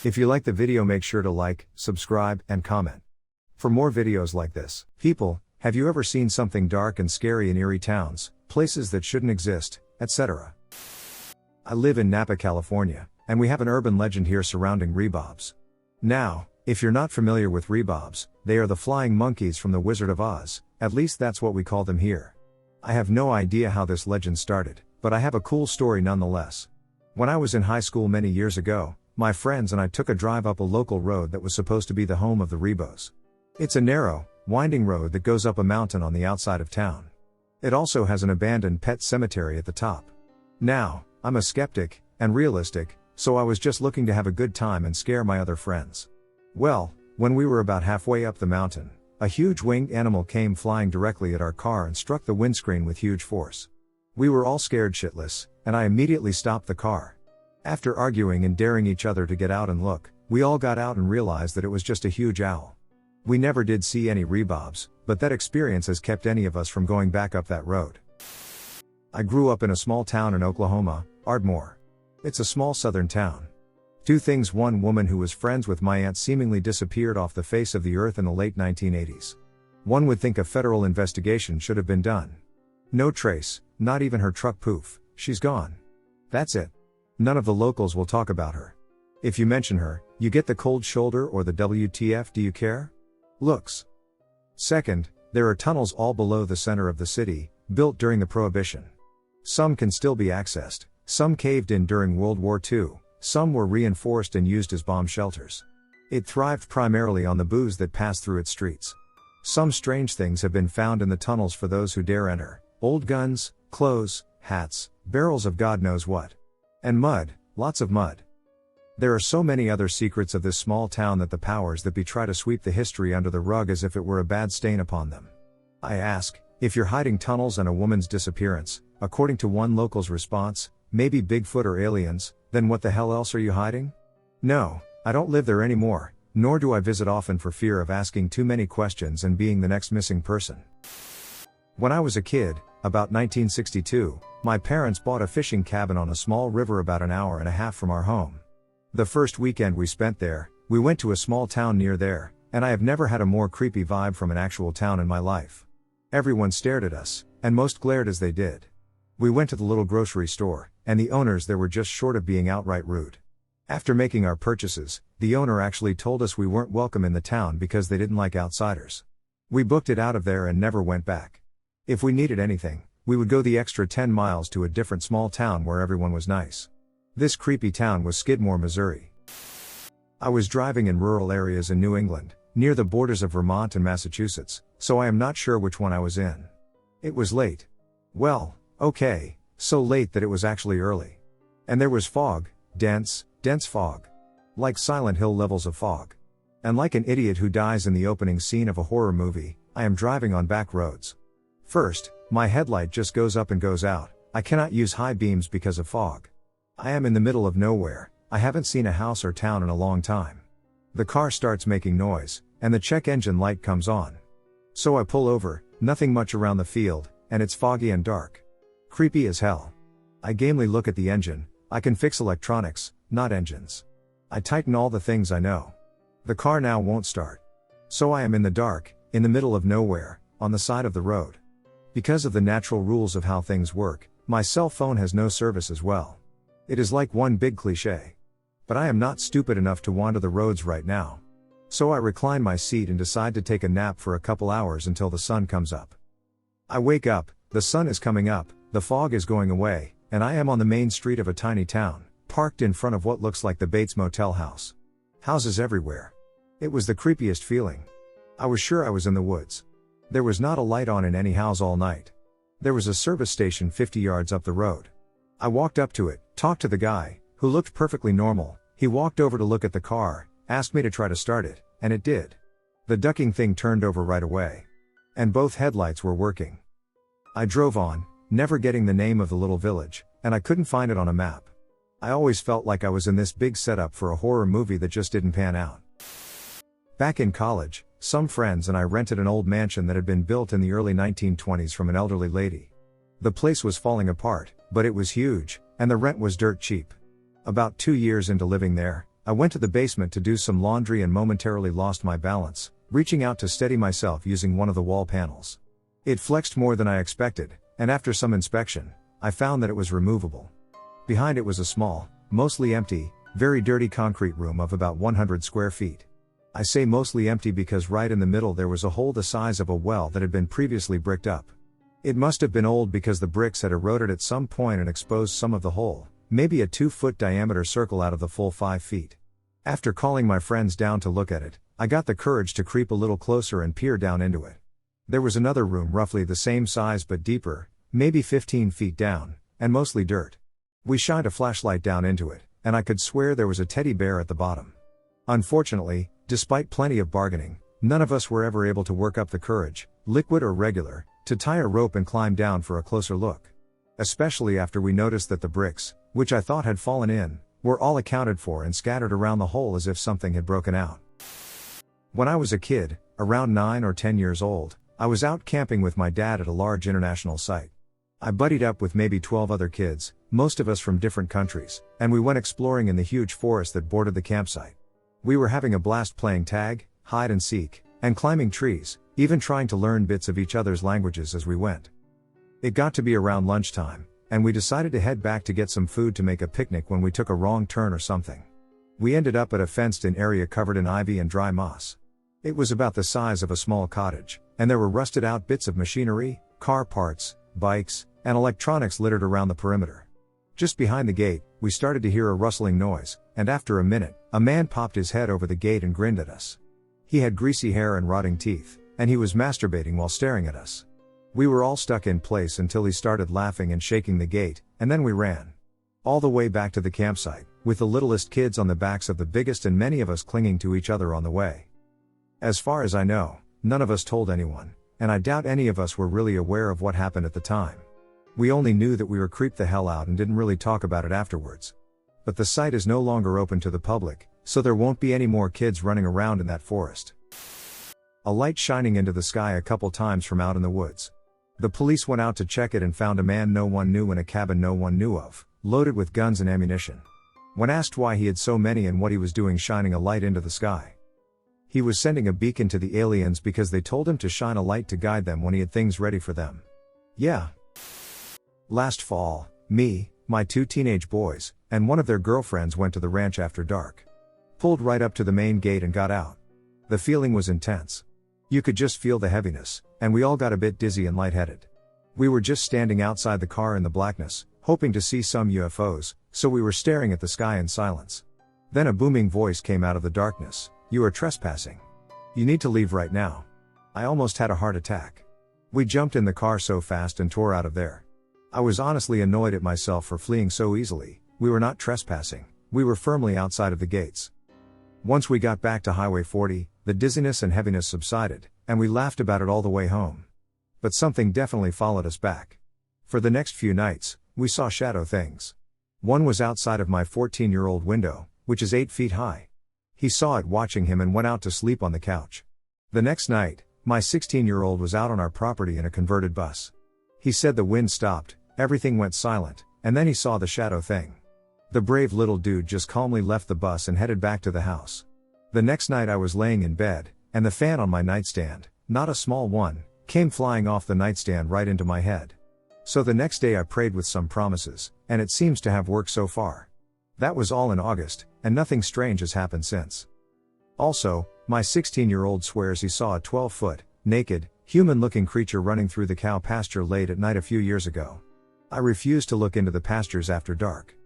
If you like the video, make sure to like, subscribe, and comment. For more videos like this. People, have you ever seen something dark and scary in eerie towns, places that shouldn't exist, etc.? I live in Napa, California, and we have an urban legend here surrounding rebobs. Now, if you're not familiar with rebobs, they are the flying monkeys from The Wizard of Oz, at least that's what we call them here. I have no idea how this legend started, but I have a cool story nonetheless. When I was in high school many years ago, my friends and I took a drive up a local road that was supposed to be the home of the Rebos. It's a narrow, winding road that goes up a mountain on the outside of town. It also has an abandoned pet cemetery at the top. Now, I'm a skeptic, and realistic, so I was just looking to have a good time and scare my other friends. Well, when we were about halfway up the mountain, a huge winged animal came flying directly at our car and struck the windscreen with huge force. We were all scared shitless, and I immediately stopped the car. After arguing and daring each other to get out and look, we all got out and realized that it was just a huge owl. We never did see any rebobs, but that experience has kept any of us from going back up that road. I grew up in a small town in Oklahoma, Ardmore. It's a small southern town. Two things: one woman who was friends with my aunt seemingly disappeared off the face of the earth in the late 1980s. One would think a federal investigation should have been done. No trace, not even her truck. Poof, she's gone. That's it. None of the locals will talk about her. If you mention her, you get the cold shoulder or the WTF do you care? Looks. Second, there are tunnels all below the center of the city, built during the Prohibition. Some can still be accessed, some caved in during World War II, some were reinforced and used as bomb shelters. It thrived primarily on the booze that passed through its streets. Some strange things have been found in the tunnels for those who dare enter: old guns, clothes, hats, barrels of God knows what. And mud, lots of mud. There are so many other secrets of this small town that the powers that be try to sweep the history under the rug as if it were a bad stain upon them. I ask, if you're hiding tunnels and a woman's disappearance, according to one local's response, maybe Bigfoot or aliens, then what the hell else are you hiding? No, I don't live there anymore, nor do I visit often for fear of asking too many questions and being the next missing person. When I was a kid, about 1962, my parents bought a fishing cabin on a small river about an hour and a half from our home. The first weekend we spent there, we went to a small town near there, and I have never had a more creepy vibe from an actual town in my life. Everyone stared at us, and most glared as they did. We went to the little grocery store, and the owners there were just short of being outright rude. After making our purchases, the owner actually told us we weren't welcome in the town because they didn't like outsiders. We booked it out of there and never went back. If we needed anything, we would go the extra 10 miles to a different small town where everyone was nice. This creepy town was Skidmore, Missouri. I was driving in rural areas in New England, near the borders of Vermont and Massachusetts, so I am not sure which one I was in. It was late. Well, okay, so late that it was actually early. And there was fog, dense fog. Like Silent Hill levels of fog. And like an idiot who dies in the opening scene of a horror movie, I am driving on back roads. First, my headlight just goes up and goes out. I cannot use high beams because of fog. I am in the middle of nowhere, I haven't seen a house or town in a long time. The car starts making noise, and the check engine light comes on. So I pull over, nothing much around the field, and it's foggy and dark. Creepy as hell. I gamely look at the engine. I can fix electronics, not engines. I tighten all the things I know. The car now won't start. So I am in the dark, in the middle of nowhere, on the side of the road. Because of the natural rules of how things work, my cell phone has no service as well. It is like one big cliché. But I am not stupid enough to wander the roads right now. So I recline my seat and decide to take a nap for a couple hours until the sun comes up. I wake up, the sun is coming up, the fog is going away, and I am on the main street of a tiny town, parked in front of what looks like the Bates Motel house. Houses everywhere. It was the creepiest feeling. I was sure I was in the woods. There was not a light on in any house all night. There was a service station 50 yards up the road. I walked up to it, talked to the guy, who looked perfectly normal. He walked over to look at the car, asked me to try to start it, and it did. The ducking thing turned over right away. And both headlights were working. I drove on, never getting the name of the little village, and I couldn't find it on a map. I always felt like I was in this big setup for a horror movie that just didn't pan out. Back in college, some friends and I rented an old mansion that had been built in the early 1920s from an elderly lady. The place was falling apart, but it was huge, and the rent was dirt cheap. About 2 years into living there, I went to the basement to do some laundry and momentarily lost my balance, reaching out to steady myself using one of the wall panels. It flexed more than I expected, and after some inspection, I found that it was removable. Behind it was a small, mostly empty, very dirty concrete room of about 100 square feet. I say mostly empty because right in the middle there was a hole the size of a well that had been previously bricked up. It must have been old because the bricks had eroded at some point and exposed some of the hole, maybe a 2-foot diameter circle out of the full 5 feet. After calling my friends down to look at it, I got the courage to creep a little closer and peer down into it. There was another room roughly the same size but deeper, maybe 15 feet down, and mostly dirt. We shined a flashlight down into it, and I could swear there was a teddy bear at the bottom. Unfortunately, despite plenty of bargaining, none of us were ever able to work up the courage, liquid or regular, to tie a rope and climb down for a closer look. Especially after we noticed that the bricks, which I thought had fallen in, were all accounted for and scattered around the hole as if something had broken out. When I was a kid, around 9 or 10 years old, I was out camping with my dad at a large international site. I buddied up with maybe 12 other kids, most of us from different countries, and we went exploring in the huge forest that bordered the campsite. We were having a blast playing tag, hide and seek, and climbing trees, even trying to learn bits of each other's languages as we went. It got to be around lunchtime, and we decided to head back to get some food to make a picnic when we took a wrong turn or something. We ended up at a fenced-in area covered in ivy and dry moss. It was about the size of a small cottage, and there were rusted-out bits of machinery, car parts, bikes, and electronics littered around the perimeter. Just behind the gate, we started to hear a rustling noise, and after a minute, a man popped his head over the gate and grinned at us. He had greasy hair and rotting teeth, and he was masturbating while staring at us. We were all stuck in place until he started laughing and shaking the gate, and then we ran. All the way back to the campsite, with the littlest kids on the backs of the biggest and many of us clinging to each other on the way. As far as I know, none of us told anyone, and I doubt any of us were really aware of what happened at the time. We only knew that we were creeped the hell out and didn't really talk about it afterwards. But the site is no longer open to the public, so there won't be any more kids running around in that forest. A light shining into the sky a couple times from out in the woods. The police went out to check it and found a man no one knew in a cabin no one knew of, loaded with guns and ammunition. When asked why he had so many and what he was doing shining a light into the sky, he was sending a beacon to the aliens because they told him to shine a light to guide them when he had things ready for them. Yeah. Last fall, me, my 2 teenage boys, and one of their girlfriends went to the ranch after dark. Pulled right up to the main gate and got out. The feeling was intense. You could just feel the heaviness, and we all got a bit dizzy and lightheaded. We were just standing outside the car in the blackness, hoping to see some UFOs, so we were staring at the sky in silence. Then a booming voice came out of the darkness. "You are trespassing. You need to leave right now." I almost had a heart attack. We jumped in the car so fast and tore out of there. I was honestly annoyed at myself for fleeing so easily. We were not trespassing, we were firmly outside of the gates. Once we got back to Highway 40, the dizziness and heaviness subsided, and we laughed about it all the way home. But something definitely followed us back. For the next few nights, we saw shadow things. One was outside of my 14-year-old window, which is 8 feet high. He saw it watching him and went out to sleep on the couch. The next night, my 16-year-old was out on our property in a converted bus. He said the wind stopped, everything went silent, and then he saw the shadow thing. The brave little dude just calmly left the bus and headed back to the house. The next night I was laying in bed, and the fan on my nightstand, not a small one, came flying off the nightstand right into my head. So the next day I prayed with some promises, and it seems to have worked so far. That was all in August, and nothing strange has happened since. Also, my 16-year-old swears he saw a 12-foot, naked, human-looking creature running through the cow pasture late at night a few years ago. I refused to look into the pastures after dark.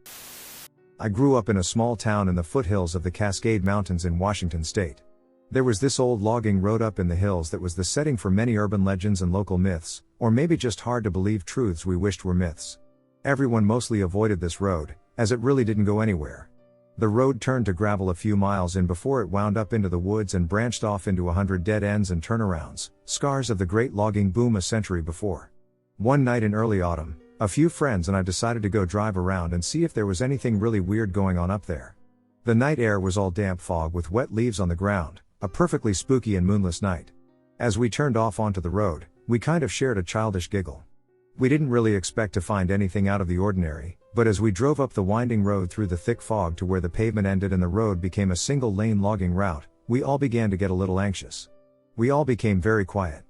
I grew up in a small town in the foothills of the Cascade Mountains in Washington state. There was this old logging road up in the hills that was the setting for many urban legends and local myths, or maybe just hard to believe truths we wished were myths. Everyone mostly avoided this road, as it really didn't go anywhere. The road turned to gravel a few miles in before it wound up into the woods and branched off into 100 dead ends and turnarounds, scars of the great logging boom a century before. One night in early autumn, a few friends and I decided to go drive around and see if there was anything really weird going on up there. The night air was all damp fog with wet leaves on the ground, a perfectly spooky and moonless night. As we turned off onto the road, we kind of shared a childish giggle. We didn't really expect to find anything out of the ordinary, But as we drove up the winding road through the thick fog to where the pavement ended and the road became a single-lane logging route, we all began to get a little anxious. We all became very quiet.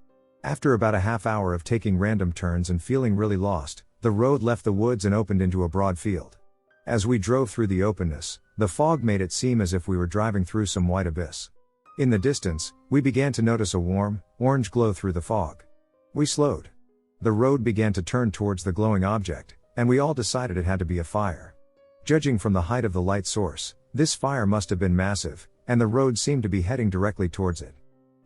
After about a half hour of taking random turns and feeling really lost, the road left the woods and opened into a broad field. As we drove through the openness, the fog made it seem as if we were driving through some white abyss. In the distance, we began to notice a warm, orange glow through the fog. We slowed. The road began to turn towards the glowing object, and we all decided it had to be a fire. Judging from the height of the light source, this fire must have been massive, and the road seemed to be heading directly towards it.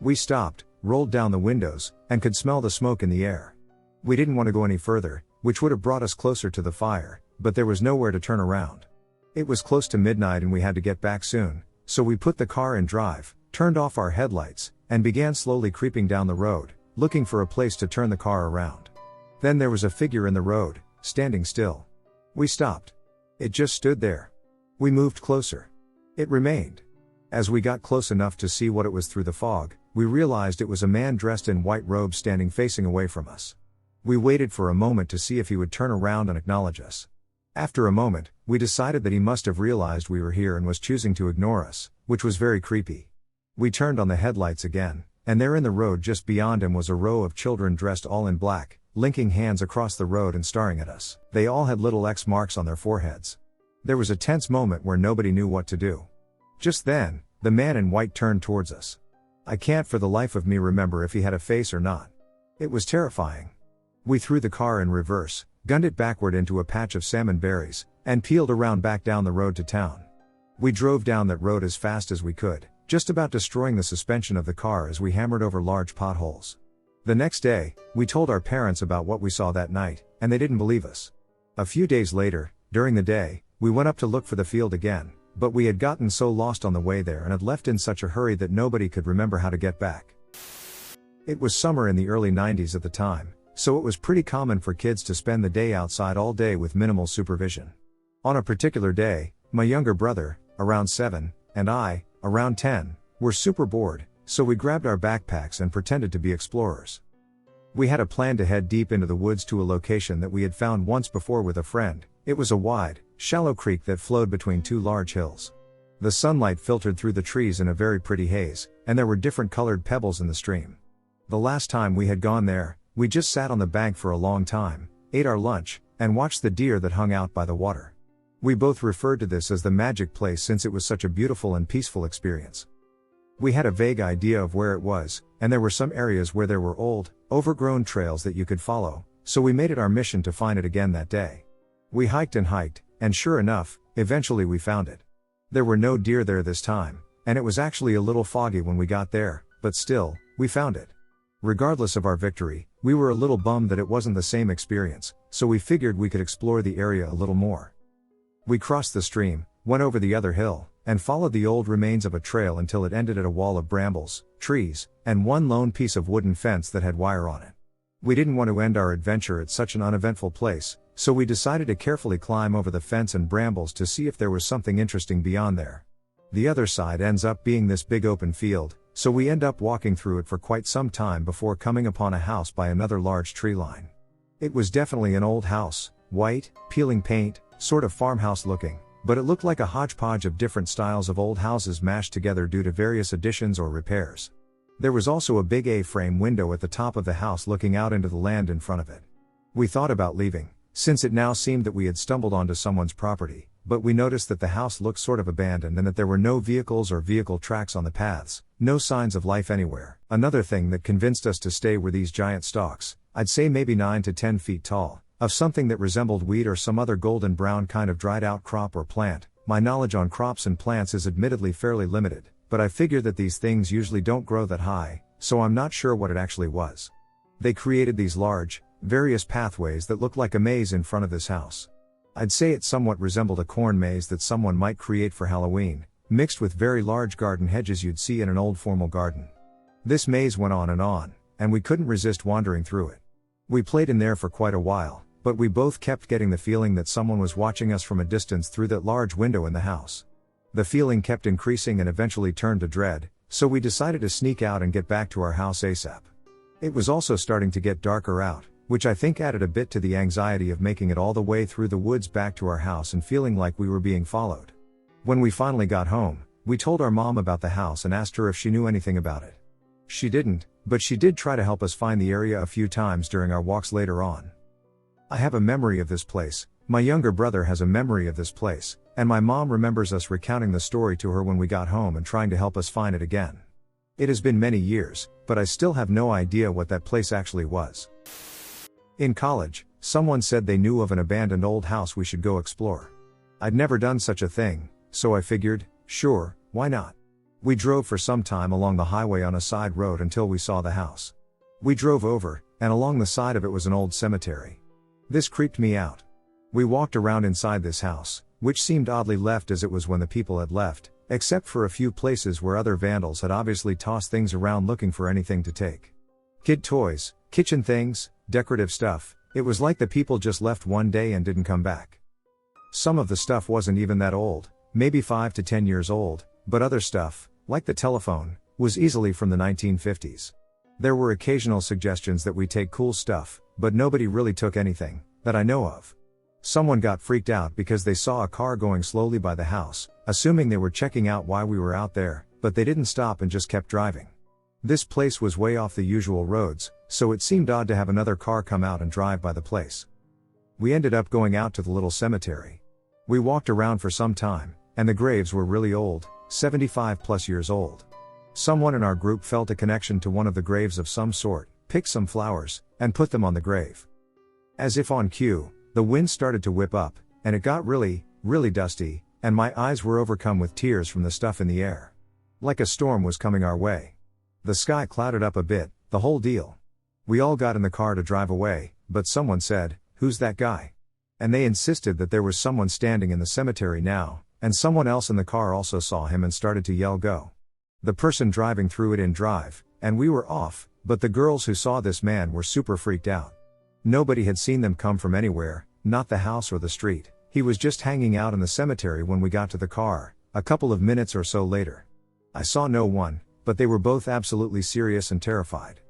We stopped, rolled down the windows, and could smell the smoke in the air. We didn't want to go any further, which would have brought us closer to the fire, but there was nowhere to turn around. It was close to midnight and we had to get back soon, so we put the car in drive, turned off our headlights, and began slowly creeping down the road, looking for a place to turn the car around. Then there was a figure in the road, standing still. We stopped. It just stood there. We moved closer. It remained. As we got close enough to see what it was through the fog, we realized it was a man dressed in white robes standing facing away from us. We waited for a moment to see if he would turn around and acknowledge us. After a moment, we decided that he must have realized we were here and was choosing to ignore us, which was very creepy. We turned on the headlights again, and there in the road just beyond him was a row of children dressed all in black, linking hands across the road and staring at us. They all had little X marks on their foreheads. There was a tense moment where nobody knew what to do. Just then, the man in white turned towards us. I can't for the life of me remember if he had a face or not. It was terrifying. We threw the car in reverse, gunned it backward into a patch of salmon berries, and peeled around back down the road to town. We drove down that road as fast as we could, just about destroying the suspension of the car as we hammered over large potholes. The next day, we told our parents about what we saw that night, and they didn't believe us. A few days later, during the day, we went up to look for the field again, but we had gotten so lost on the way there and had left in such a hurry that nobody could remember how to get back. It was summer in the early 90s at the time, so it was pretty common for kids to spend the day outside all day with minimal supervision. On a particular day, my younger brother, around 7, and I, around 10, were super bored, so we grabbed our backpacks and pretended to be explorers. We had a plan to head deep into the woods to a location that we had found once before with a friend. It was a wide, shallow creek that flowed between two large hills. The sunlight filtered through the trees in a very pretty haze, and there were different colored pebbles in the stream. The last time we had gone there, we just sat on the bank for a long time, ate our lunch, and watched the deer that hung out by the water. We both referred to this as the magic place since it was such a beautiful and peaceful experience. We had a vague idea of where it was, and there were some areas where there were old, overgrown trails that you could follow, so we made it our mission to find it again that day. We hiked, and sure enough, eventually we found it. There were no deer there this time, and it was actually a little foggy when we got there, but still, we found it. Regardless of our victory, we were a little bummed that it wasn't the same experience, so we figured we could explore the area a little more. We crossed the stream, went over the other hill, and followed the old remains of a trail until it ended at a wall of brambles, trees, and one lone piece of wooden fence that had wire on it. We didn't want to end our adventure at such an uneventful place, so we decided to carefully climb over the fence and brambles to see if there was something interesting beyond there. The other side ends up being this big open field, so we end up walking through it for quite some time before coming upon a house by another large tree line. It was definitely an old house, white, peeling paint, sort of farmhouse looking, but it looked like a hodgepodge of different styles of old houses mashed together due to various additions or repairs. There was also a big A-frame window at the top of the house looking out into the land in front of it. We thought about leaving, since it now seemed that we had stumbled onto someone's property, but we noticed that the house looked sort of abandoned and that there were no vehicles or vehicle tracks on the paths, no signs of life anywhere. Another thing that convinced us to stay were these giant stalks, I'd say maybe 9 to 10 feet tall, of something that resembled wheat or some other golden brown kind of dried out crop or plant. My knowledge on crops and plants is admittedly fairly limited, but I figure that these things usually don't grow that high, so I'm not sure what it actually was. They created these large, various pathways that looked like a maze in front of this house. I'd say it somewhat resembled a corn maze that someone might create for Halloween, mixed with very large garden hedges you'd see in an old formal garden. This maze went on, and we couldn't resist wandering through it. We played in there for quite a while, but we both kept getting the feeling that someone was watching us from a distance through that large window in the house. The feeling kept increasing and eventually turned to dread, so we decided to sneak out and get back to our house ASAP. It was also starting to get darker out, which I think added a bit to the anxiety of making it all the way through the woods back to our house and feeling like we were being followed. When we finally got home, we told our mom about the house and asked her if she knew anything about it. She didn't, but she did try to help us find the area a few times during our walks later on. I have a memory of this place, my younger brother has a memory of this place, and my mom remembers us recounting the story to her when we got home and trying to help us find it again. It has been many years, but I still have no idea what that place actually was. In college, someone said they knew of an abandoned old house we should go explore. I'd never done such a thing, so I figured, sure, why not? We drove for some time along the highway on a side road until we saw the house. We drove over, and along the side of it was an old cemetery. This creeped me out. We walked around inside this house, which seemed oddly left as it was when the people had left, except for a few places where other vandals had obviously tossed things around looking for anything to take. Kid toys, kitchen things, decorative stuff, it was like the people just left one day and didn't come back. Some of the stuff wasn't even that old, maybe 5 to 10 years old, but other stuff, like the telephone, was easily from the 1950s. There were occasional suggestions that we take cool stuff, but nobody really took anything, that I know of. Someone got freaked out because they saw a car going slowly by the house, assuming they were checking out why we were out there, but they didn't stop and just kept driving. This place was way off the usual roads, so it seemed odd to have another car come out and drive by the place. We ended up going out to the little cemetery. We walked around for some time, and the graves were really old, 75 plus years old. Someone in our group felt a connection to one of the graves of some sort, picked some flowers, and put them on the grave. As if on cue, the wind started to whip up, and it got really, really dusty, and my eyes were overcome with tears from the stuff in the air. Like a storm was coming our way. The sky clouded up a bit, the whole deal. We all got in the car to drive away, but someone said, "Who's that guy?" And they insisted that there was someone standing in the cemetery now, and someone else in the car also saw him and started to yell go. The person driving threw it in drive, and we were off, but the girls who saw this man were super freaked out. Nobody had seen them come from anywhere, not the house or the street. He was just hanging out in the cemetery when we got to the car, a couple of minutes or so later. I saw no one, but they were both absolutely serious and terrified.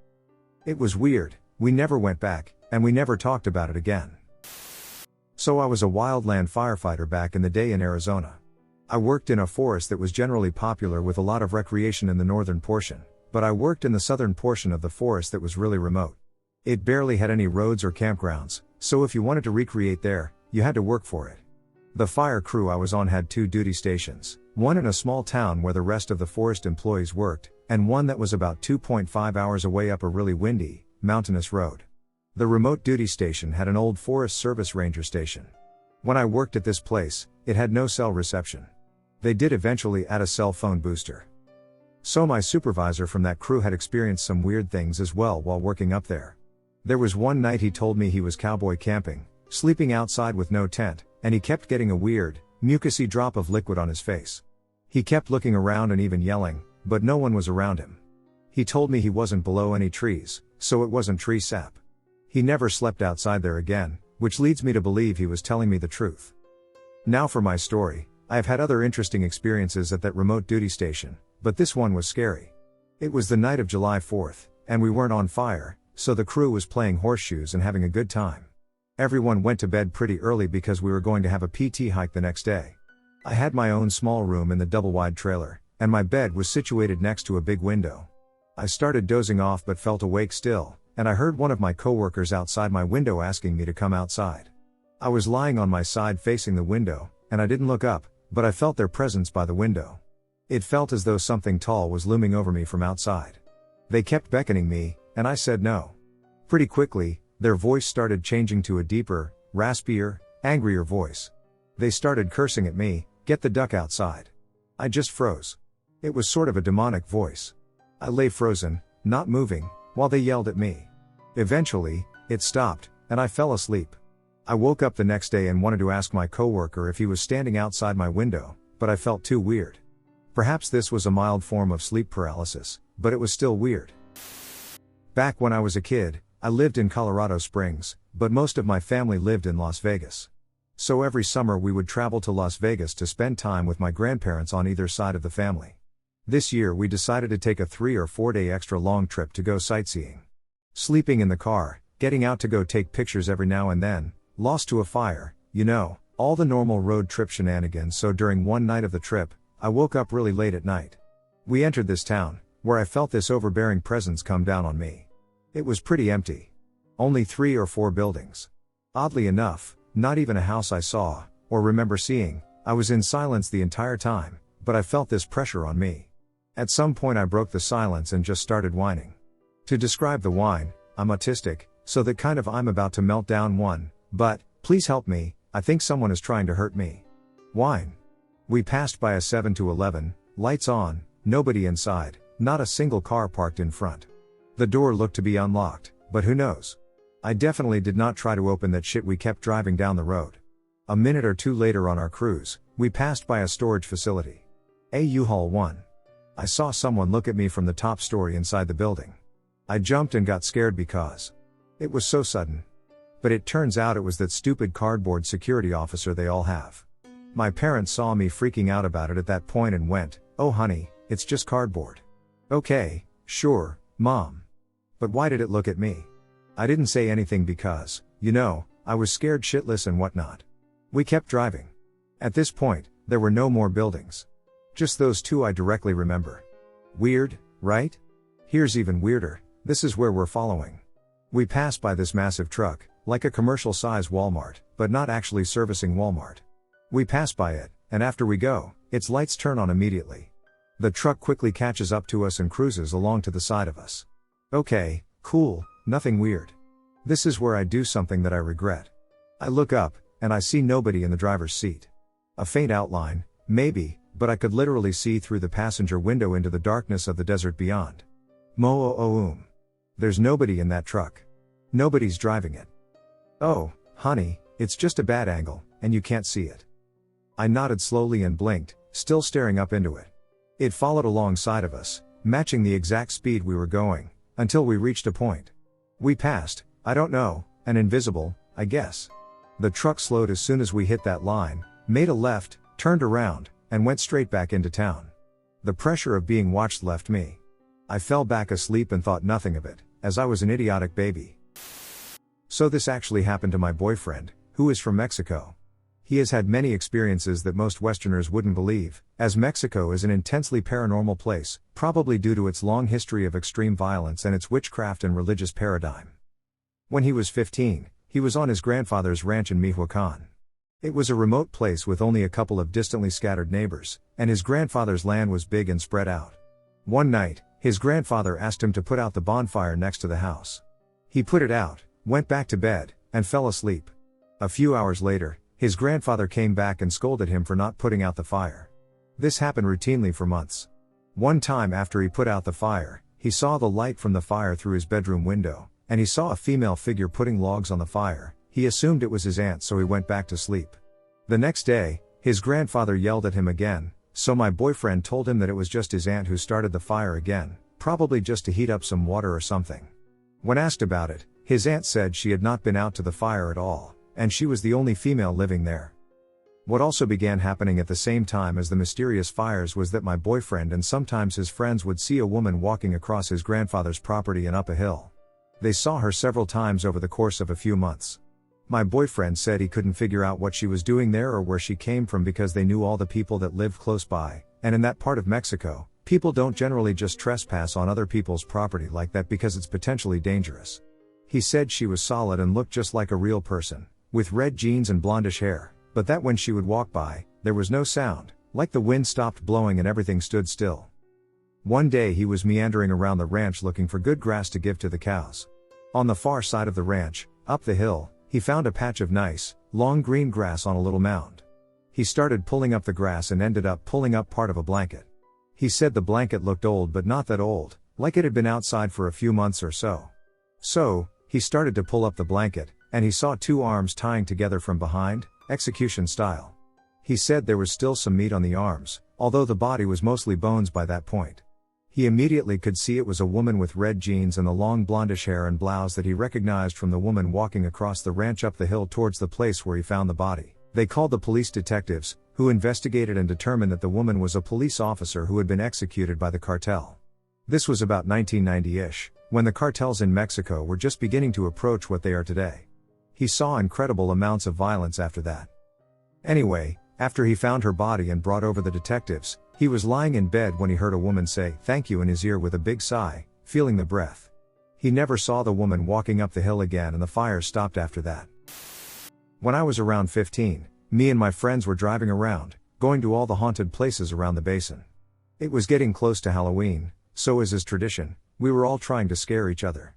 It was weird, we never went back, and we never talked about it again. So I was a wildland firefighter back in the day in Arizona. I worked in a forest that was generally popular with a lot of recreation in the northern portion, but I worked in the southern portion of the forest that was really remote. It barely had any roads or campgrounds, so if you wanted to recreate there, you had to work for it. The fire crew I was on had 2 duty stations, one in a small town where the rest of the forest employees worked, and one that was about 2.5 hours away up a really windy, mountainous road. The remote duty station had an old Forest Service ranger station. When I worked at this place, it had no cell reception. They did eventually add a cell phone booster. So my supervisor from that crew had experienced some weird things as well while working up there. There was one night he told me he was cowboy camping, sleeping outside with no tent, and he kept getting a weird, mucusy drop of liquid on his face. He kept looking around and even yelling, but no one was around him. He told me he wasn't below any trees, so it wasn't tree sap. He never slept outside there again, which leads me to believe he was telling me the truth. Now for my story. I have had other interesting experiences at that remote duty station, but this one was scary. It was the night of July 4th, and we weren't on fire, so the crew was playing horseshoes and having a good time. Everyone went to bed pretty early because we were going to have a PT hike the next day. I had my own small room in the double-wide trailer, and my bed was situated next to a big window. I started dozing off but felt awake still, and I heard one of my coworkers outside my window asking me to come outside. I was lying on my side facing the window, and I didn't look up, but I felt their presence by the window. It felt as though something tall was looming over me from outside. They kept beckoning me, and I said no. Pretty quickly, their voice started changing to a deeper, raspier, angrier voice. They started cursing at me, "Get the duck outside." I just froze. It was sort of a demonic voice. I lay frozen, not moving, while they yelled at me. Eventually, it stopped, and I fell asleep. I woke up the next day and wanted to ask my coworker if he was standing outside my window, but I felt too weird. Perhaps this was a mild form of sleep paralysis, but it was still weird. Back when I was a kid, I lived in Colorado Springs, but most of my family lived in Las Vegas. So every summer we would travel to Las Vegas to spend time with my grandparents on either side of the family. This year we decided to take a 3 or 4 day extra long trip to go sightseeing. Sleeping in the car, getting out to go take pictures every now and then, lost to a fire, all the normal road trip shenanigans. So during one night of the trip, I woke up really late at night. We entered this town, where I felt this overbearing presence come down on me. It was pretty empty. Only 3 or 4 buildings. Oddly enough, not even a house I saw, or remember seeing. I was in silence the entire time, but I felt this pressure on me. At some point I broke the silence and just started whining. To describe the whine, I'm autistic, so that kind of I'm about to melt down one, but, please help me, I think someone is trying to hurt me. Whine. We passed by a 7-Eleven, lights on, nobody inside, not a single car parked in front. The door looked to be unlocked, but who knows? I definitely did not try to open that shit. We kept driving down the road. A minute or two later on our cruise, we passed by a storage facility. A U-Haul 1. I saw someone look at me from the top story inside the building. I jumped and got scared because it was so sudden. But it turns out it was that stupid cardboard security officer they all have. My parents saw me freaking out about it at that point and went, "Oh honey, it's just cardboard." Okay, sure, Mom. But why did it look at me? I didn't say anything because, I was scared shitless and whatnot. We kept driving. At this point, there were no more buildings. Just those 2 I directly remember. Weird, right? Here's even weirder, this is where we're following. We pass by this massive truck, like a commercial-size Walmart, but not actually servicing Walmart. We pass by it, and after we go, its lights turn on immediately. The truck quickly catches up to us and cruises along to the side of us. Okay, cool, nothing weird. This is where I do something that I regret. I look up, and I see nobody in the driver's seat. A faint outline, maybe, but I could literally see through the passenger window into the darkness of the desert beyond. Mo-o-o-oom. There's nobody in that truck. Nobody's driving it. Oh, honey, it's just a bad angle, and you can't see it. I nodded slowly and blinked, still staring up into it. It followed alongside of us, matching the exact speed we were going, until we reached a point. We passed, I don't know, an invisible, I guess. The truck slowed as soon as we hit that line, made a left, turned around, and went straight back into town. The pressure of being watched left me. I fell back asleep and thought nothing of it, as I was an idiotic baby. So this actually happened to my boyfriend, who is from Mexico. He has had many experiences that most Westerners wouldn't believe, as Mexico is an intensely paranormal place, probably due to its long history of extreme violence and its witchcraft and religious paradigm. When he was 15, he was on his grandfather's ranch in Michoacan. It was a remote place with only a couple of distantly scattered neighbors, and his grandfather's land was big and spread out. One night, his grandfather asked him to put out the bonfire next to the house. He put it out, went back to bed, and fell asleep. A few hours later, his grandfather came back and scolded him for not putting out the fire. This happened routinely for months. One time after he put out the fire, he saw the light from the fire through his bedroom window, and he saw a female figure putting logs on the fire. He assumed it was his aunt, so he went back to sleep. The next day, his grandfather yelled at him again, so my boyfriend told him that it was just his aunt who started the fire again, probably just to heat up some water or something. When asked about it, his aunt said she had not been out to the fire at all, and she was the only female living there. What also began happening at the same time as the mysterious fires was that my boyfriend and sometimes his friends would see a woman walking across his grandfather's property and up a hill. They saw her several times over the course of a few months. My boyfriend said he couldn't figure out what she was doing there or where she came from because they knew all the people that lived close by, and in that part of Mexico, people don't generally just trespass on other people's property like that because it's potentially dangerous. He said she was solid and looked just like a real person, with red jeans and blondish hair, but that when she would walk by, there was no sound, like the wind stopped blowing and everything stood still. One day he was meandering around the ranch looking for good grass to give to the cows. On the far side of the ranch, up the hill, he found a patch of nice, long green grass on a little mound. He started pulling up the grass and ended up pulling up part of a blanket. He said the blanket looked old but not that old, like it had been outside for a few months or so. So, he started to pull up the blanket, and he saw 2 arms tying together from behind, execution style. He said there was still some meat on the arms, although the body was mostly bones by that point. He immediately could see it was a woman with red jeans and the long blondish hair and blouse that he recognized from the woman walking across the ranch up the hill towards the place where he found the body. They called the police detectives, who investigated and determined that the woman was a police officer who had been executed by the cartel. This was about 1990-ish, when the cartels in Mexico were just beginning to approach what they are today. He saw incredible amounts of violence after that. Anyway, after he found her body and brought over the detectives, he was lying in bed when he heard a woman say "thank you" in his ear with a big sigh, feeling the breath. He never saw the woman walking up the hill again, and the fire stopped after that. When I was around 15, me and my friends were driving around, going to all the haunted places around the basin. It was getting close to Halloween, so as is tradition, we were all trying to scare each other.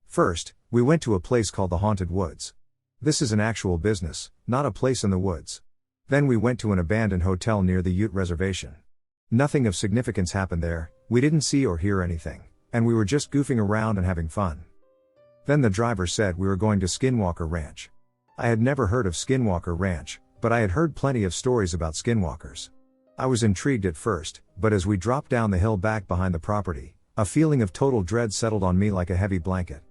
First, we went to a place called the Haunted Woods. This is an actual business, not a place in the woods. Then we went to an abandoned hotel near the Ute Reservation. Nothing of significance happened there, we didn't see or hear anything, and we were just goofing around and having fun. Then the driver said we were going to Skinwalker Ranch. I had never heard of Skinwalker Ranch, but I had heard plenty of stories about skinwalkers. I was intrigued at first, but as we dropped down the hill back behind the property, a feeling of total dread settled on me like a heavy blanket.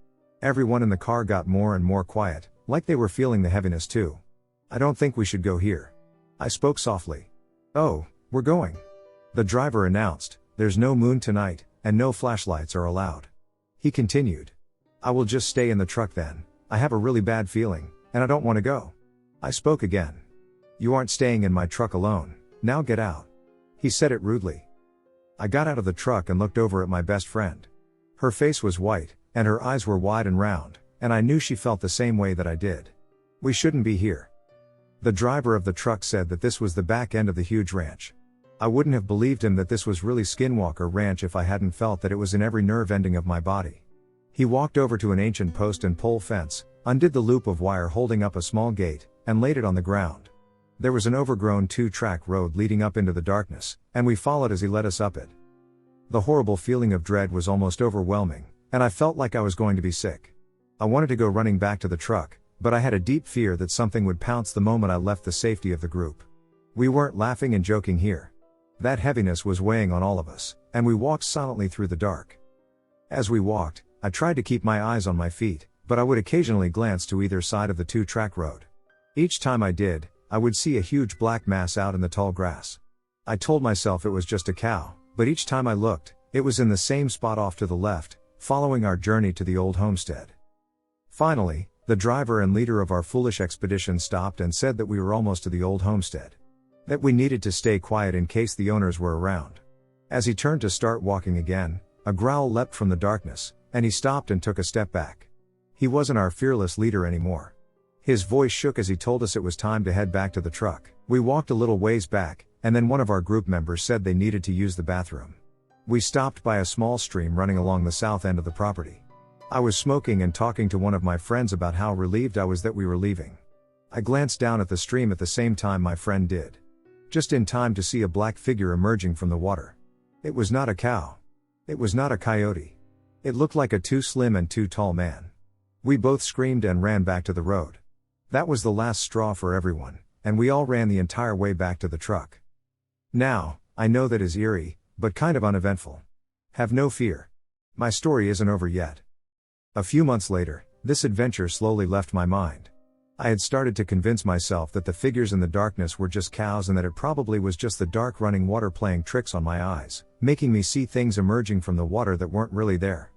Everyone in the car got more and more quiet, like they were feeling the heaviness too. "I don't think we should go here," I spoke softly. "Oh, we're going," the driver announced. "There's no moon tonight, and no flashlights are allowed." He continued. "I will just stay in the truck then, I have a really bad feeling, and I don't want to go." I spoke again. "You aren't staying in my truck alone, now get out." He said it rudely. I got out of the truck and looked over at my best friend. Her face was white, and her eyes were wide and round, and I knew she felt the same way that I did. "We shouldn't be here." The driver of the truck said that this was the back end of the huge ranch. I wouldn't have believed him that this was really Skinwalker Ranch if I hadn't felt that it was in every nerve ending of my body. He walked over to an ancient post and pole fence, undid the loop of wire holding up a small gate, and laid it on the ground. There was an overgrown 2-track road leading up into the darkness, and we followed as he led us up it. The horrible feeling of dread was almost overwhelming, and I felt like I was going to be sick. I wanted to go running back to the truck, but I had a deep fear that something would pounce the moment I left the safety of the group. We weren't laughing and joking here. That heaviness was weighing on all of us, and we walked silently through the dark. As we walked, I tried to keep my eyes on my feet, but I would occasionally glance to either side of the 2-track road. Each time I did, I would see a huge black mass out in the tall grass. I told myself it was just a cow, but each time I looked, it was in the same spot off to the left, following our journey to the old homestead. Finally, the driver and leader of our foolish expedition stopped and said that we were almost to the old homestead. That we needed to stay quiet in case the owners were around. As he turned to start walking again, a growl leapt from the darkness, and he stopped and took a step back. He wasn't our fearless leader anymore. His voice shook as he told us it was time to head back to the truck. We walked a little ways back, and then one of our group members said they needed to use the bathroom. We stopped by a small stream running along the south end of the property. I was smoking and talking to one of my friends about how relieved I was that we were leaving. I glanced down at the stream at the same time my friend did. Just in time to see a black figure emerging from the water. It was not a cow. It was not a coyote. It looked like a too slim and too tall man. We both screamed and ran back to the road. That was the last straw for everyone, and we all ran the entire way back to the truck. Now, I know that is eerie, but kind of uneventful. Have no fear. My story isn't over yet. A few months later, this adventure slowly left my mind. I had started to convince myself that the figures in the darkness were just cows and that it probably was just the dark running water playing tricks on my eyes, making me see things emerging from the water that weren't really there.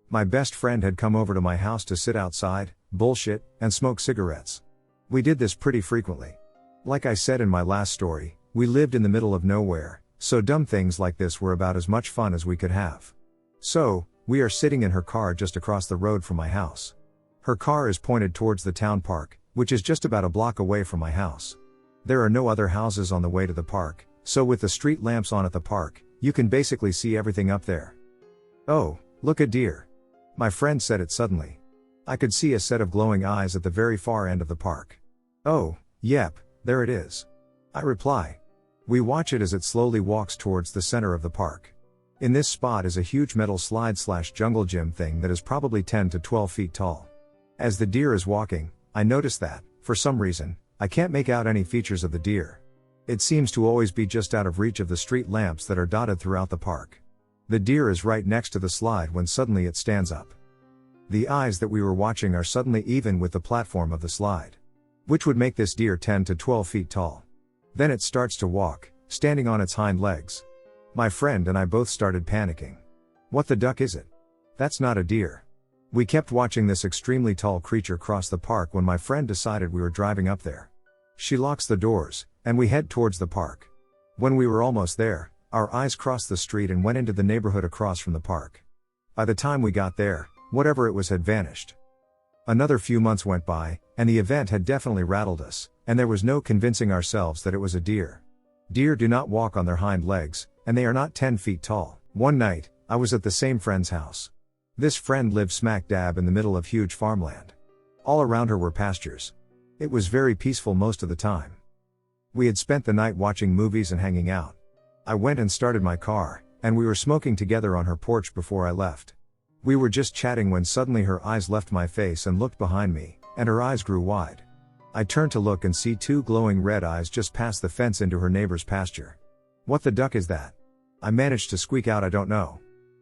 My best friend had come over to my house to sit outside, bullshit, and smoke cigarettes. We did this pretty frequently. Like I said in my last story, we lived in the middle of nowhere, so dumb things like this were about as much fun as we could have. So, we are sitting in her car just across the road from my house. Her car is pointed towards the town park, which is just about a block away from my house. There are no other houses on the way to the park, so with the street lamps on at the park, you can basically see everything up there. "Oh, look, a deer," my friend said it suddenly. I could see a set of glowing eyes at the very far end of the park. "Oh, yep, there it is," I reply. We watch it as it slowly walks towards the center of the park. In this spot is a huge metal slide/jungle gym thing that is probably 10 to 12 feet tall. As the deer is walking, I notice that, for some reason, I can't make out any features of the deer. It seems to always be just out of reach of the street lamps that are dotted throughout the park. The deer is right next to the slide when suddenly it stands up. The eyes that we were watching are suddenly even with the platform of the slide, which would make this deer 10 to 12 feet tall. Then it starts to walk, standing on its hind legs. My friend and I both started panicking. "What the duck is it?" That's not a deer. We kept watching this extremely tall creature cross the park when my friend decided we were driving up there. She locks the doors, and we head towards the park. When we were almost there, our eyes crossed the street and went into the neighborhood across from the park. By the time we got there, whatever it was had vanished. Another few months went by, and the event had definitely rattled us, and there was no convincing ourselves that it was a deer. Deer do not walk on their hind legs, and they are not 10 feet tall. One night, I was at the same friend's house. This friend lived smack dab in the middle of huge farmland. All around her were pastures. It was very peaceful most of the time. We had spent the night watching movies and hanging out. I went and started my car, and we were smoking together on her porch before I left. We were just chatting when suddenly her eyes left my face and looked behind me, and her eyes grew wide. I turned to look and see two glowing red eyes just past the fence into her neighbor's pasture. "What the duck is that?" I managed to squeak out, "I don't know."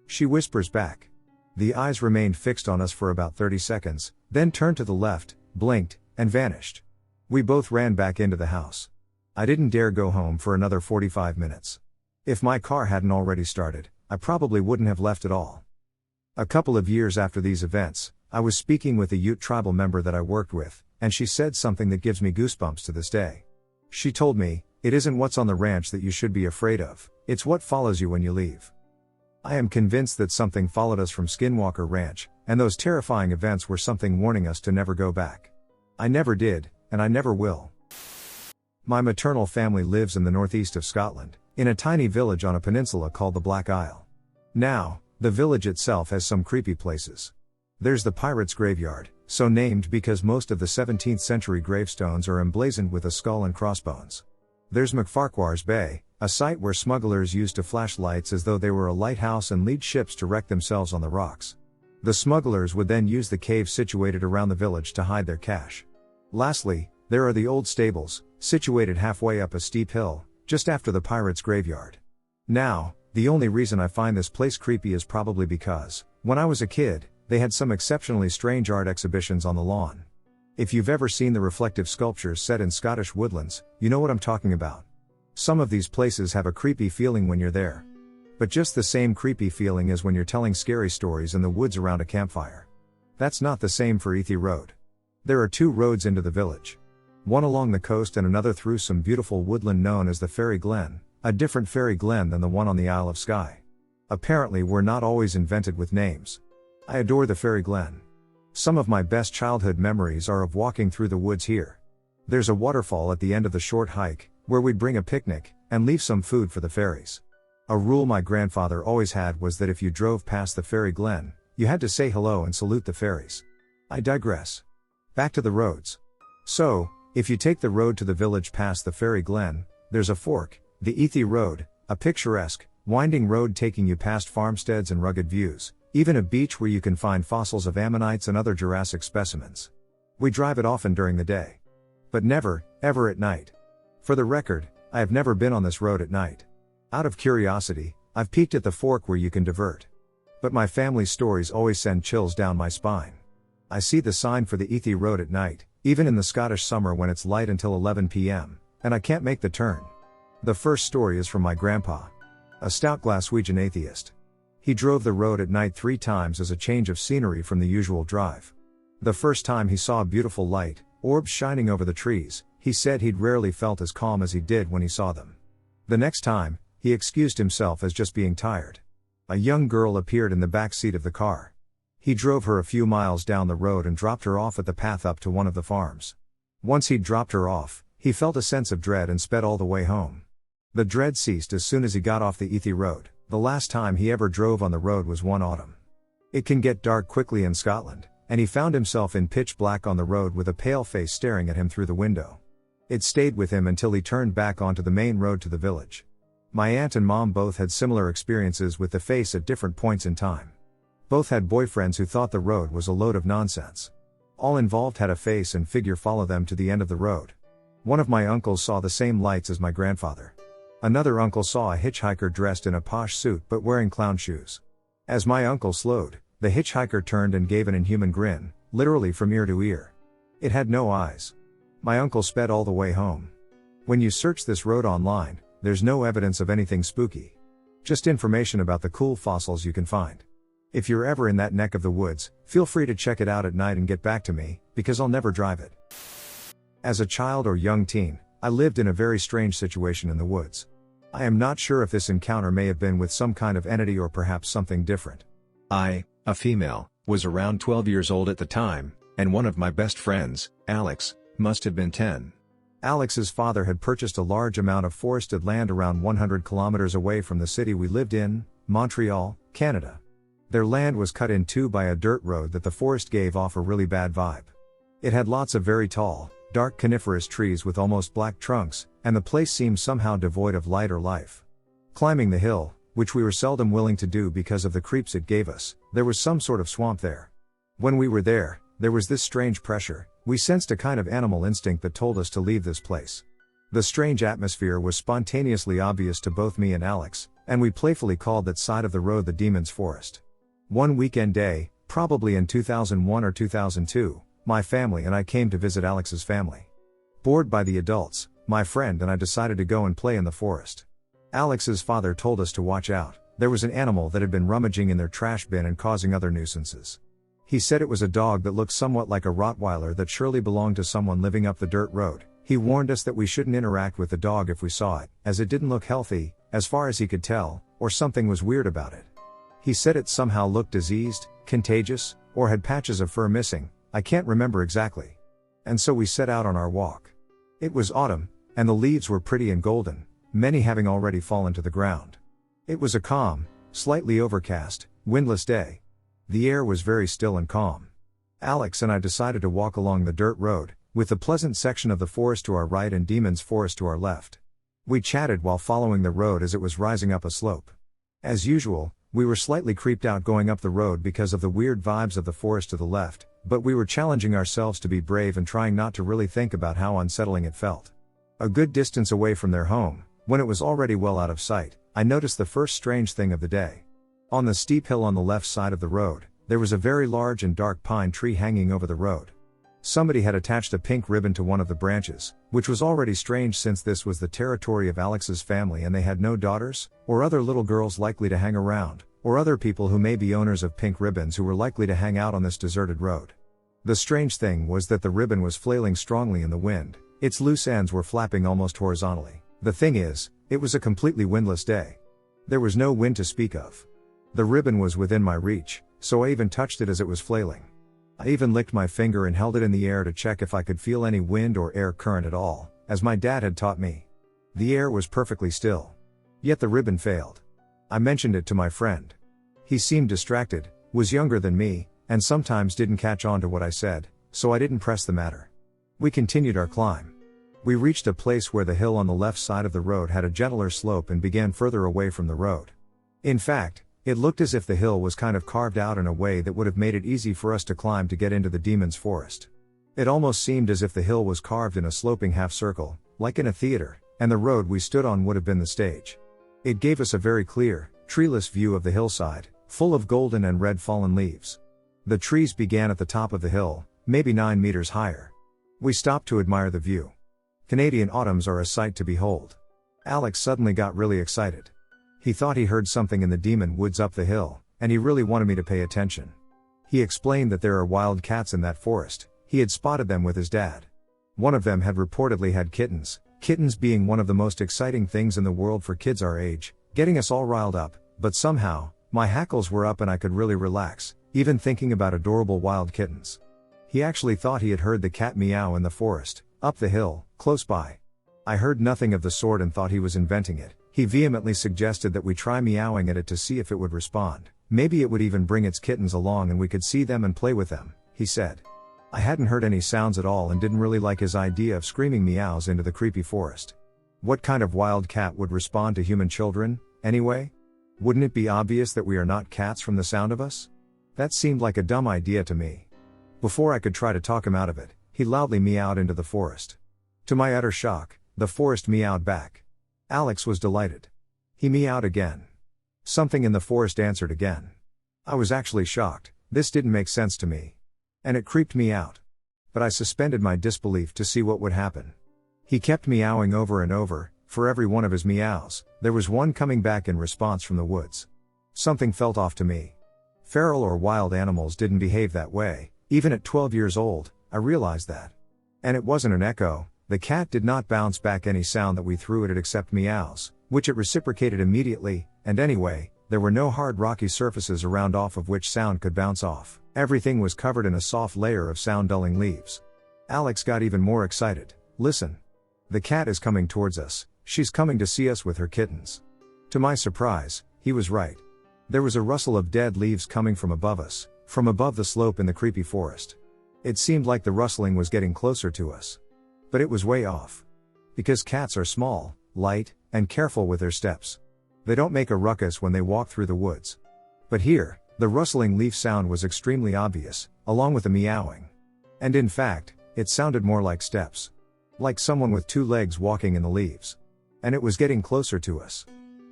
She whispers back. The eyes remained fixed on us for about 30 seconds, then turned to the left, blinked, and vanished. We both ran back into the house. I didn't dare go home for another 45 minutes. If my car hadn't already started, I probably wouldn't have left at all. A couple of years after these events, I was speaking with a Ute tribal member that I worked with, and she said something that gives me goosebumps to this day. She told me, "It isn't what's on the ranch that you should be afraid of, it's what follows you when you leave." I am convinced that something followed us from Skinwalker Ranch, and those terrifying events were something warning us to never go back. I never did, and I never will. My maternal family lives in the northeast of Scotland, in a tiny village on a peninsula called the Black Isle. Now, the village itself has some creepy places. There's the Pirates' Graveyard, so named because most of the 17th century gravestones are emblazoned with a skull and crossbones. There's McFarquhar's Bay, a site where smugglers used to flash lights as though they were a lighthouse and lead ships to wreck themselves on the rocks. The smugglers would then use the caves situated around the village to hide their cash. Lastly, there are the old stables, situated halfway up a steep hill, just after the Pirates' Graveyard. Now, the only reason I find this place creepy is probably because, when I was a kid, they had some exceptionally strange art exhibitions on the lawn. If you've ever seen the reflective sculptures set in Scottish woodlands, you know what I'm talking about. Some of these places have a creepy feeling when you're there. But just the same creepy feeling as when you're telling scary stories in the woods around a campfire. That's not the same for Eathie Road. There are two roads into the village. One along the coast and another through some beautiful woodland known as the Fairy Glen, a different fairy glen than the one on the Isle of Skye. Apparently we're not always invented with names. I adore the Fairy Glen. Some of my best childhood memories are of walking through the woods here. There's a waterfall at the end of the short hike, where we'd bring a picnic, and leave some food for the fairies. A rule my grandfather always had was that if you drove past the Fairy Glen, you had to say hello and salute the fairies. I digress. Back to the roads. So, if you take the road to the village past the Fairy Glen, there's a fork, the Eathie Road, a picturesque, winding road taking you past farmsteads and rugged views, even a beach where you can find fossils of ammonites and other Jurassic specimens. We drive it often during the day. But never, ever at night. For the record, I have never been on this road at night. Out of curiosity, I've peeked at the fork where you can divert. But my family's stories always send chills down my spine. I see the sign for the Eathie Road at night, even in the Scottish summer when it's light until 11 p.m., and I can't make the turn. The first story is from my grandpa. A stout Glaswegian atheist. He drove the road at night 3 times as a change of scenery from the usual drive. The first time he saw a beautiful light, orbs shining over the trees, he said he'd rarely felt as calm as he did when he saw them. The next time, he excused himself as just being tired. A young girl appeared in the back seat of the car. He drove her a few miles down the road and dropped her off at the path up to one of the farms. Once he'd dropped her off, he felt a sense of dread and sped all the way home. The dread ceased as soon as he got off the Eathie Road. The last time he ever drove on the road was one autumn. It can get dark quickly in Scotland, and he found himself in pitch black on the road with a pale face staring at him through the window. It stayed with him until he turned back onto the main road to the village. My aunt and mom both had similar experiences with the face at different points in time. Both had boyfriends who thought the road was a load of nonsense. All involved had a face and figure follow them to the end of the road. One of my uncles saw the same lights as my grandfather. Another uncle saw a hitchhiker dressed in a posh suit but wearing clown shoes. As my uncle slowed, the hitchhiker turned and gave an inhuman grin, literally from ear to ear. It had no eyes. My uncle sped all the way home. When you search this road online, there's no evidence of anything spooky. Just information about the cool fossils you can find. If you're ever in that neck of the woods, feel free to check it out at night and get back to me, because I'll never drive it. As a child or young teen, I lived in a very strange situation in the woods. I am not sure if this encounter may have been with some kind of entity or perhaps something different. I, a female, was around 12 years old at the time, and one of my best friends, Alex, must have been 10. Alex's father had purchased a large amount of forested land around 100 kilometers away from the city we lived in, Montreal, Canada. Their land was cut in two by a dirt road that the forest gave off a really bad vibe. It had lots of very tall, dark coniferous trees with almost black trunks, and the place seemed somehow devoid of light or life. Climbing the hill, which we were seldom willing to do because of the creeps it gave us, there was some sort of swamp there. When we were there was this strange pressure. We sensed a kind of animal instinct that told us to leave this place. The strange atmosphere was spontaneously obvious to both me and Alex, and we playfully called that side of the road the Demon's Forest. One weekend day, probably in 2001 or 2002, my family and I came to visit Alex's family. Bored by the adults, my friend and I decided to go and play in the forest. Alex's father told us to watch out. There was an animal that had been rummaging in their trash bin and causing other nuisances. He said it was a dog that looked somewhat like a Rottweiler that surely belonged to someone living up the dirt road. He warned us that we shouldn't interact with the dog if we saw it, as it didn't look healthy, as far as he could tell, or something was weird about it. He said it somehow looked diseased, contagious, or had patches of fur missing. I can't remember exactly. And so we set out on our walk. It was autumn, and the leaves were pretty and golden, many having already fallen to the ground. It was a calm, slightly overcast, windless day. The air was very still and calm. Alex and I decided to walk along the dirt road, with the pleasant section of the forest to our right and Demon's Forest to our left. We chatted while following the road as it was rising up a slope. As usual, we were slightly creeped out going up the road because of the weird vibes of the forest to the left, but we were challenging ourselves to be brave and trying not to really think about how unsettling it felt. A good distance away from their home, when it was already well out of sight, I noticed the first strange thing of the day. On the steep hill on the left side of the road, there was a very large and dark pine tree hanging over the road. Somebody had attached a pink ribbon to one of the branches, which was already strange since this was the territory of Alex's family and they had no daughters, or other little girls likely to hang around, or other people who may be owners of pink ribbons who were likely to hang out on this deserted road. The strange thing was that the ribbon was flailing strongly in the wind, its loose ends were flapping almost horizontally. The thing is, it was a completely windless day. There was no wind to speak of. The ribbon was within my reach, so I even touched it as it was flailing. I even licked my finger and held it in the air to check if I could feel any wind or air current at all, as my dad had taught me. The air was perfectly still. Yet the ribbon failed. I mentioned it to my friend. He seemed distracted, was younger than me, and sometimes didn't catch on to what I said, so I didn't press the matter. We continued our climb. We reached a place where the hill on the left side of the road had a gentler slope and began further away from the road. In fact, it looked as if the hill was kind of carved out in a way that would have made it easy for us to climb to get into the Demon's Forest. It almost seemed as if the hill was carved in a sloping half circle, like in a theater, and the road we stood on would have been the stage. It gave us a very clear, treeless view of the hillside, full of golden and red fallen leaves. The trees began at the top of the hill, maybe 9 meters higher. We stopped to admire the view. Canadian autumns are a sight to behold. Alex suddenly got really excited. He thought he heard something in the demon woods up the hill, and he really wanted me to pay attention. He explained that there are wild cats in that forest. He had spotted them with his dad. One of them had reportedly had kittens being one of the most exciting things in the world for kids our age, getting us all riled up, but somehow, my hackles were up and I could really relax, even thinking about adorable wild kittens. He actually thought he had heard the cat meow in the forest, up the hill, close by. I heard nothing of the sort and thought he was inventing it. He vehemently suggested that we try meowing at it to see if it would respond. Maybe it would even bring its kittens along and we could see them and play with them, he said. I hadn't heard any sounds at all and didn't really like his idea of screaming meows into the creepy forest. What kind of wild cat would respond to human children, anyway? Wouldn't it be obvious that we are not cats from the sound of us? That seemed like a dumb idea to me. Before I could try to talk him out of it, he loudly meowed into the forest. To my utter shock, the forest meowed back. Alex was delighted. He meowed again. Something in the forest answered again. I was actually shocked. This didn't make sense to me. And it creeped me out. But I suspended my disbelief to see what would happen. He kept meowing over and over. For every one of his meows, there was one coming back in response from the woods. Something felt off to me. Feral or wild animals didn't behave that way. Even at 12 years old, I realized that. And it wasn't an echo. The cat did not bounce back any sound that we threw at it except meows, which it reciprocated immediately, and anyway, there were no hard rocky surfaces around off of which sound could bounce off. Everything was covered in a soft layer of sound-dulling leaves. Alex got even more excited. Listen. The cat is coming towards us. She's coming to see us with her kittens. To my surprise, he was right. There was a rustle of dead leaves coming from above us, from above the slope in the creepy forest. It seemed like the rustling was getting closer to us. But it was way off. Because cats are small, light, and careful with their steps. They don't make a ruckus when they walk through the woods. But here, the rustling leaf sound was extremely obvious, along with the meowing. And in fact, it sounded more like steps. Like someone with two legs walking in the leaves. And it was getting closer to us.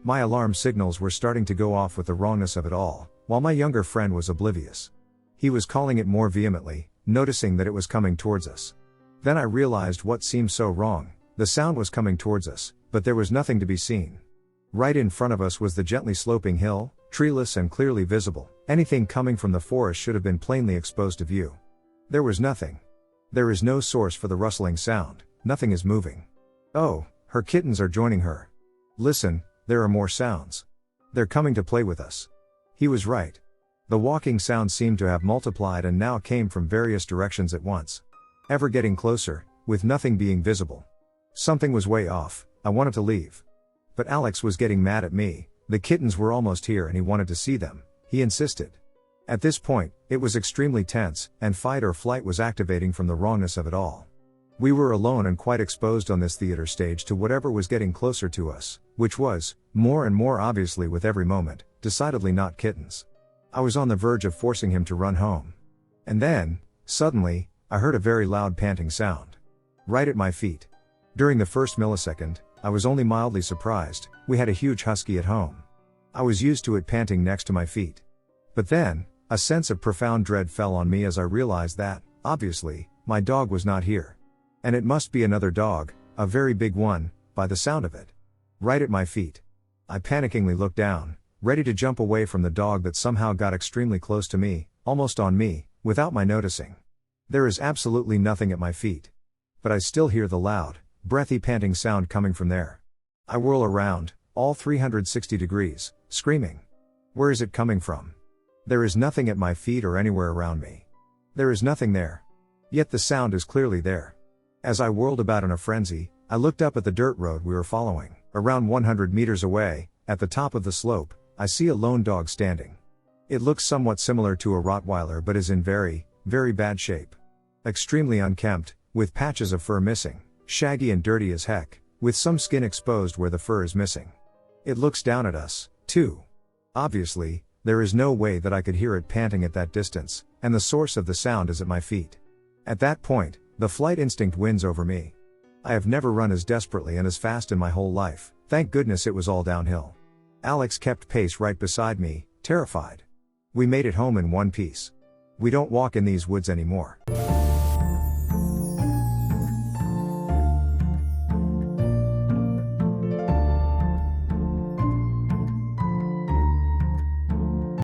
My alarm signals were starting to go off with the wrongness of it all, while my younger friend was oblivious. He was calling it more vehemently, noticing that it was coming towards us. Then I realized what seemed so wrong. The sound was coming towards us, but there was nothing to be seen. Right in front of us was the gently sloping hill, treeless and clearly visible. Anything coming from the forest should have been plainly exposed to view. There was nothing. There is no source for the rustling sound. Nothing is moving. Oh, her kittens are joining her. Listen, there are more sounds. They're coming to play with us. He was right. The walking sound seemed to have multiplied and now came from various directions at once. Ever getting closer, with nothing being visible. Something was way off. I wanted to leave. But Alex was getting mad at me. The kittens were almost here and he wanted to see them. He insisted. At this point, it was extremely tense, and fight or flight was activating from the wrongness of it all. We were alone and quite exposed on this theater stage to whatever was getting closer to us, which was, more and more obviously with every moment, decidedly not kittens. I was on the verge of forcing him to run home. And then, suddenly, I heard a very loud panting sound. Right at my feet. During the first millisecond, I was only mildly surprised. We had a huge husky at home. I was used to it panting next to my feet. But then, a sense of profound dread fell on me as I realized that, obviously, my dog was not here. And it must be another dog, a very big one, by the sound of it. Right at my feet. I panickingly looked down, ready to jump away from the dog that somehow got extremely close to me, almost on me, without my noticing. There is absolutely nothing at my feet. But I still hear the loud, breathy panting sound coming from there. I whirl around, all 360 degrees, screaming. Where is it coming from? There is nothing at my feet or anywhere around me. There is nothing there. Yet the sound is clearly there. As I whirled about in a frenzy, I looked up at the dirt road we were following. Around 100 meters away, at the top of the slope, I see a lone dog standing. It looks somewhat similar to a Rottweiler but is in very, very bad shape. Extremely unkempt, with patches of fur missing, shaggy and dirty as heck, with some skin exposed where the fur is missing. It looks down at us, too. Obviously, there is no way that I could hear it panting at that distance, and the source of the sound is at my feet. At that point, the flight instinct wins over me. I have never run as desperately and as fast in my whole life. Thank goodness it was all downhill. Alex kept pace right beside me, terrified. We made it home in one piece. We don't walk in these woods anymore.